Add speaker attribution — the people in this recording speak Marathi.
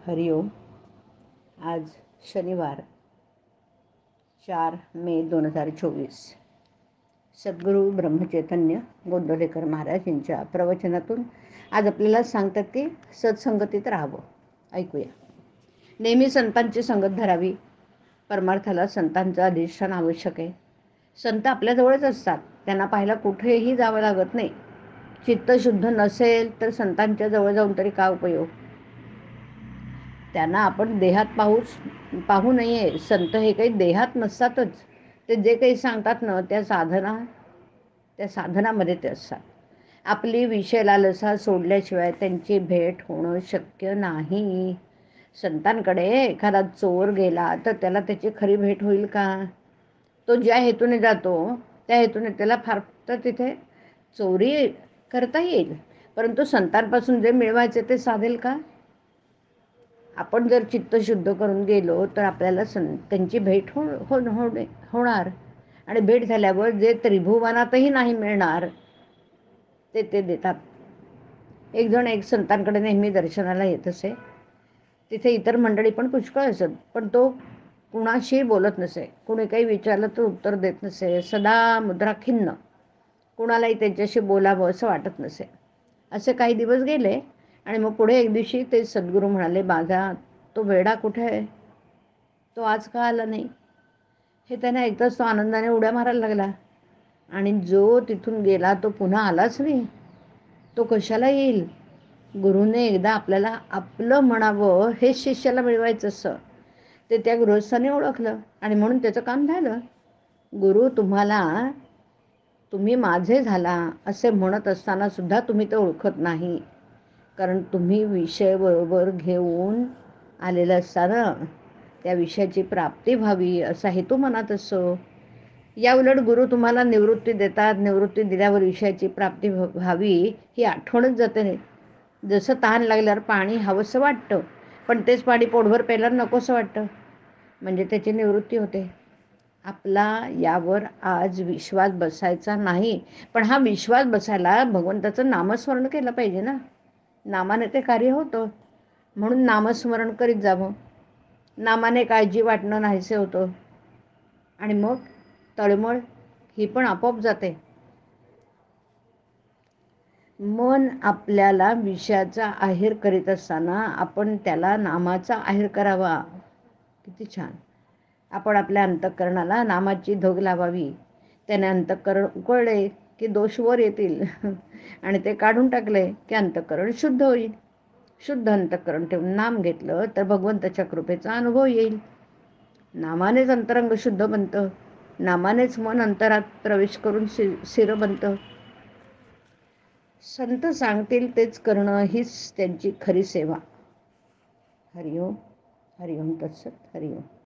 Speaker 1: हरिओम. आज शनिवार 4 मे 2024. सद्गुरू ब्रह्मचैतन्य गोंदवलेकर महाराज यांच्या प्रवचनातून आज आपल्याला सांगतात की सत्संगतीत राहावं. ऐकूया. नेहमी संतांची संगत धरावी. परमार्थाला संतांचं अधिष्ठान आवश्यक आहे. संत आपल्याजवळच असतात. त्यांना पाहायला कुठेही जावं लागत नाही. चित्त शुद्ध नसेल तर संतांच्या जवळ जाऊन तरी काय उपयोग. त्यांना आपण देहात पाहू नये. संत हे काही देहात नसतातच. ते जे काही सांगतात ना त्या साधनामध्ये ते असतात. आपली विषय लालसा सोडल्याशिवाय त्यांची भेट होणं शक्य नाही. संतांकडे एखादा चोर गेला तर त्याला त्याची खरी भेट होईल का? तो ज्या हेतूने जातो त्या हेतूने त्याला फार तर तिथे चोरी करता येईल, परंतु संतांपासून जे मिळवायचे ते साधेल का? आपण जर चित्त शुद्ध करून गेलो तर आपल्याला त्यांची भेट होणार. आणि भेट झाल्यावर जे त्रिभुवनातही नाही मिळणार ते देतात. एक जण एक संतांकडे नेहमी दर्शनाला येत असे. तिथे इतर मंडळी पण पुष्कळ असत, पण तो कुणाशी बोलत नसे. कुणी काही विचारलं तर उत्तर देत नसे. सदा मुद्रा खिन्न. कुणालाही त्यांच्याशी बोलावं असं वाटत नसे. असे काही दिवस गेले आणि मग पुढे एक दिवशी ते सद्गुरू म्हणाले, माझा तो वेडा कुठे आहे? तो आज का आला नाही? हे त्याने ऐकताच तो आनंदाने उड्या मारायला लागला. आणि जो तिथून गेला तो पुन्हा आलाच नाही. तो कशाला येईल? गुरुने एकदा आपल्याला आपलं म्हणावं हे शिष्याला मिळवायचं असं ते त्या गृहस्थाने ओळखलं आणि म्हणून त्याचं काम झालं. गुरु तुम्ही माझे झाला असे म्हणत असताना सुद्धा तुम्ही ते ओळखत नाही. कारण तुम्ही विषय बरोबर घेऊन आलेला असताना त्या विषयाची प्राप्ती व्हावी असा हेतू मनात असतो. या उलट गुरु तुम्हाला निवृत्ती देतात. निवृत्ती दिल्यावर विषयाची प्राप्ती व्हावी ही आठवणच जाते नाही. जसं तहान लागल्यावर पाणी हवंसं वाटतं, पण तेच पाणी पोटभर प्यायल्यावर नकोसं वाटतं. म्हणजे त्याची निवृत्ती होते. आपला यावर आज विश्वास बसायचा नाही. पण हा विश्वास बसायला भगवंताचं नामस्मरण केलं पाहिजे ना. नामाने ते कार्य होतं. म्हणून नामस्मरण करीत जावं. नामाने काळजी वाटणं नाहीसे होतं. आणि मग तळमळ ही पण आपोआप जाते. मन आपल्याला विषयाचा आहेर करीत असताना आपण त्याला नामाचा आहेर करावा. किती छान. आपण आपल्या अंतःकरणाला नामाची धग लावावी. त्याने अंतःकरण उकळले की दोष वर येतील आणि ते काढून टाकले की अंतःकरण शुद्ध होईल. शुद्ध अंतःकरण ठेवून नाम घेतलं तर भगवंताच्या कृपेचा अनुभव येईल. नामानेच अंतरंग शुद्ध बनतं. नामानेच मन अंतरात प्रवेश करून स्थिर बनतं. संत सांगतील तेच करणं हीच त्यांची खरी सेवा. हरिओम. हरिओम तत्सत. हरिओम.